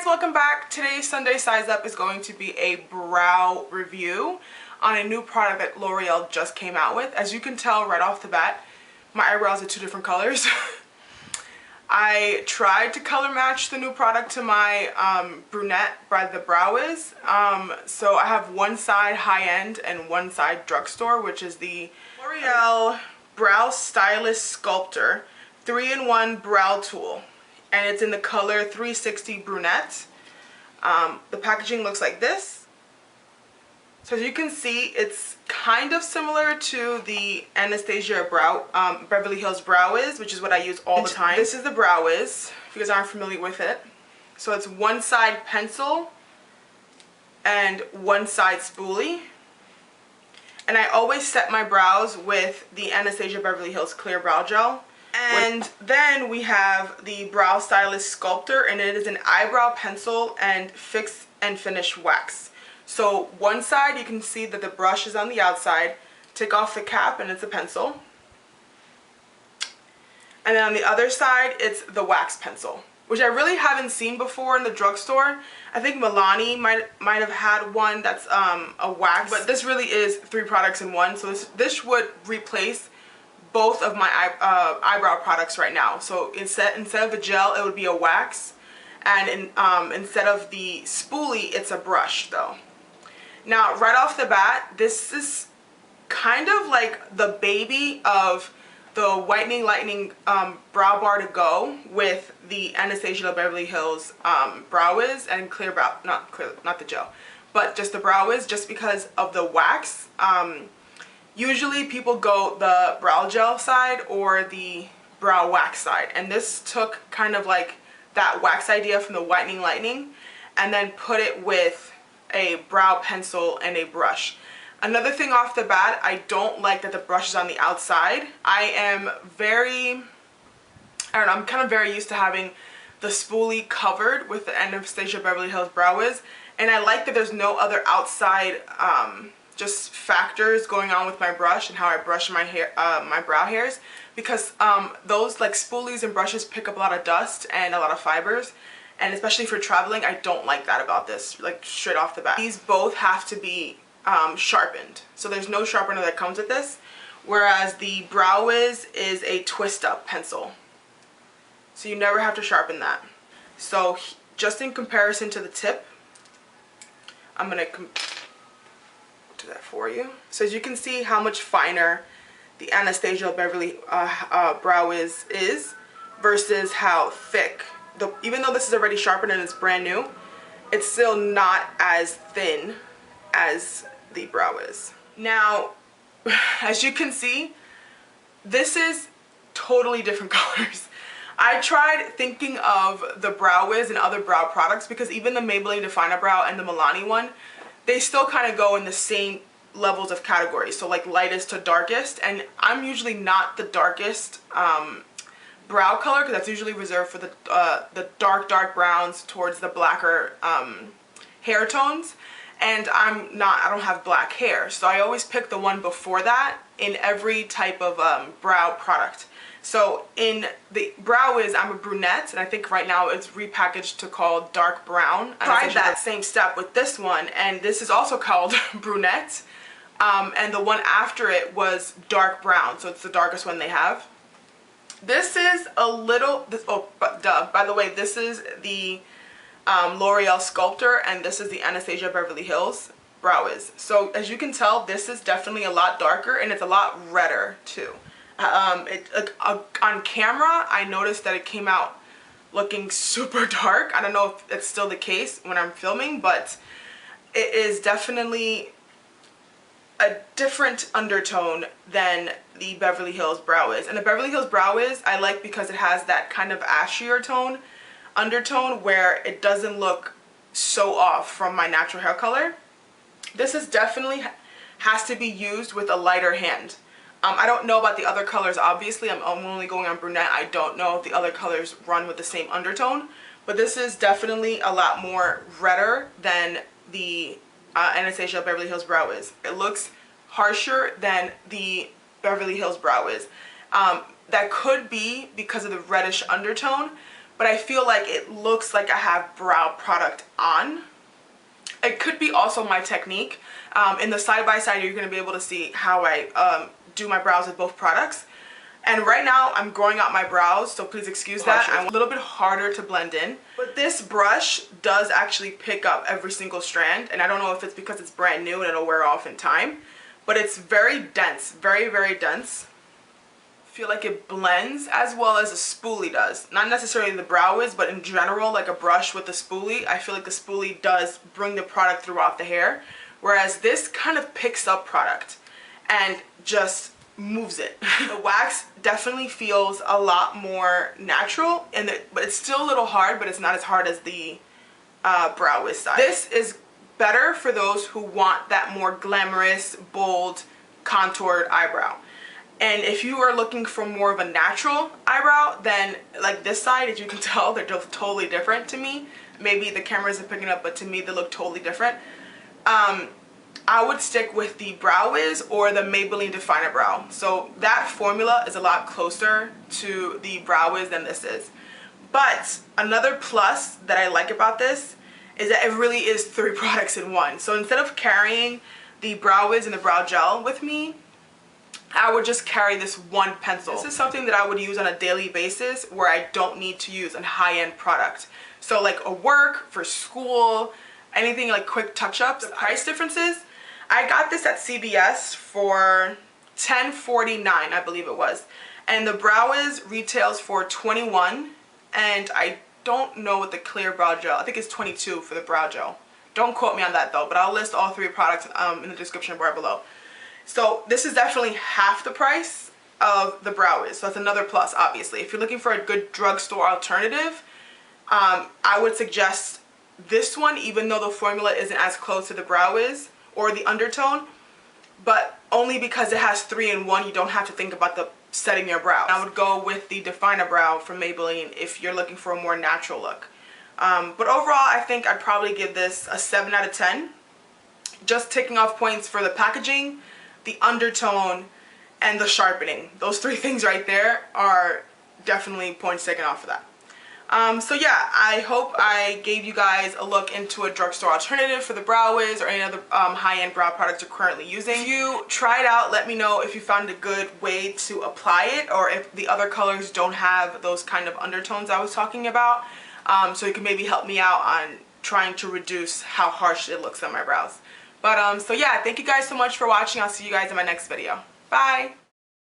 guys, welcome back. Today's Sunday Size Up is going to be a brow review on a new product that L'Oreal just came out with. As you can tell right off the bat, my eyebrows are two different colors. I tried to color match the new product to my brunette by the Brow Wiz. So I have one side high-end and one side drugstore, which is the L'Oreal Brow Stylist Sculptor 3-in-1 Brow Tool. And it's in the color 360 Brunette. The packaging looks like this. So as you can see, it's kind of similar to the Anastasia Beverly Hills Brow Wiz, which is what I use all the time. This is the Brow Wiz, if you guys aren't familiar with it. So it's one side pencil and one side spoolie. And I always set my brows with the Anastasia Beverly Hills Clear Brow Gel. And then we have the Brow Stylist Sculptor, and it is an eyebrow pencil and fix and finish wax. So one side you can see that the brush is on the outside. Take off the cap and it's a pencil. And then on the other side it's the wax pencil, which I really haven't seen before in the drugstore. I think Milani might have had one that's a wax, but this really is 3 products in one. So this would replace both of my eyebrow products right now. So instead of a gel, it would be a wax, and instead of the spoolie, it's a brush though. Now right off the bat, this is kind of like the baby of the Whitening Lightening Brow Bar to Go with the Anastasia Beverly Hills Brow Wiz and Clear Brow, not the gel, but just the Brow Wiz, just because of the wax. Usually people go the brow gel side or the brow wax side, and this took kind of like that wax idea from the Whitening Lightning and then put it with a brow pencil and a brush. Another thing off the bat, I don't like that the brush is on the outside. I'm kind of very used to having the spoolie covered with the Anastasia Beverly Hills Brow Wiz, and I like that there's no other outside just factors going on with my brush and how I brush my hair, my brow hairs, because those like spoolies and brushes pick up a lot of dust and a lot of fibers, and especially for traveling, I don't like that about this, like straight off the bat. These both have to be sharpened, so there's no sharpener that comes with this, whereas the Brow Wiz is a twist up pencil, so you never have to sharpen that. So just in comparison to the tip, I'm gonna that for you. So as you can see how much finer the Anastasia Beverly Brow Wiz is versus how thick. Even though this is already sharpened and it's brand new, it's still not as thin as the Brow Wiz. Now, as you can see, this is totally different colors. I tried thinking of the Brow Wiz and other brow products, because even the Maybelline Definer Brow and the Milani one, they still kind of go in the same levels of categories, so like lightest to darkest, and I'm usually not the darkest brow color, because that's usually reserved for the dark browns towards the blacker hair tones, and I don't have black hair, so I always pick the one before that in every type of brow product. So in the Brow Wiz, I'm a brunette, and I think right now it's repackaged to call dark brown. I tried that same step with this one, and this is also called brunette, and the one after it was dark brown, so it's the darkest one they have. This is a little, by the way, this is the L'Oreal Sculptor, and this is the Anastasia Beverly Hills Brow Wiz. So as you can tell, this is definitely a lot darker, and it's a lot redder too. On camera, I noticed that it came out looking super dark. I don't know if it's still the case when I'm filming, but it is definitely a different undertone than the Beverly Hills Brow Wiz. And the Beverly Hills Brow Wiz I like because it has that kind of ashier tone, undertone, where it doesn't look so off from my natural hair color. This is definitely has to be used with a lighter hand. I don't know about the other colors, obviously. I'm only going on brunette. I don't know if the other colors run with the same undertone, but this is definitely a lot more redder than the Anastasia Beverly Hills Brow Wiz. It looks harsher than the Beverly Hills Brow Wiz. That could be because of the reddish undertone, but I feel like it looks like I have brow product on. It could be also my technique. In the side by side, you're going to be able to see how I do my brows with both products. And right now I'm growing out my brows, so please excuse that. I'm a little bit harder to blend in. But this brush does actually pick up every single strand, and I don't know if it's because it's brand new and it'll wear off in time, but it's very dense, very, very dense. I feel like it blends as well as a spoolie does. Not necessarily the Brow Wiz, but in general, like a brush with a spoolie, I feel like the spoolie does bring the product throughout the hair, whereas this kind of picks up product and just moves it. The wax definitely feels a lot more natural, but it's still a little hard, but it's not as hard as the Brow Wiz side. This is better for those who want that more glamorous, bold, contoured eyebrow. And if you are looking for more of a natural eyebrow, then like this side, as you can tell, they're just totally different to me. Maybe the camera isn't picking up, but to me they look totally different. I would stick with the Brow Wiz or the Maybelline Definer Brow. So that formula is a lot closer to the Brow Wiz than this is. But another plus that I like about this is that it really is 3 products in one. So instead of carrying the Brow Wiz and the brow gel with me, I would just carry this one pencil. This is something that I would use on a daily basis where I don't need to use a high-end product. So like a work, for school, anything like quick touch-ups. The price differences, I got this at CVS for $10.49, I believe it was. And the Brow Wiz retails for $21, and I don't know what the clear brow gel, I think it's $22 for the brow gel. Don't quote me on that though, but I'll list all 3 products in the description bar below. So this is definitely half the price of the Brow Wiz, so that's another plus obviously. If you're looking for a good drugstore alternative, I would suggest this one, even though the formula isn't as close to the Brow Wiz or the undertone, but only because it has 3 in 1, you don't have to think about the setting your brows. I would go with the Definer Brow from Maybelline if you're looking for a more natural look. But overall, I think I'd probably give this a 7 out of 10. Just taking off points for the packaging, the undertone, and the sharpening. Those 3 things right there are definitely points taken off for that. So yeah, I hope I gave you guys a look into a drugstore alternative for the Brow Wiz or any other high-end brow products you're currently using. If you try it out, let me know if you found a good way to apply it, or if the other colors don't have those kind of undertones I was talking about, so you can maybe help me out on trying to reduce how harsh it looks on my brows. But so yeah, thank you guys so much for watching. I'll see you guys in my next video. Bye!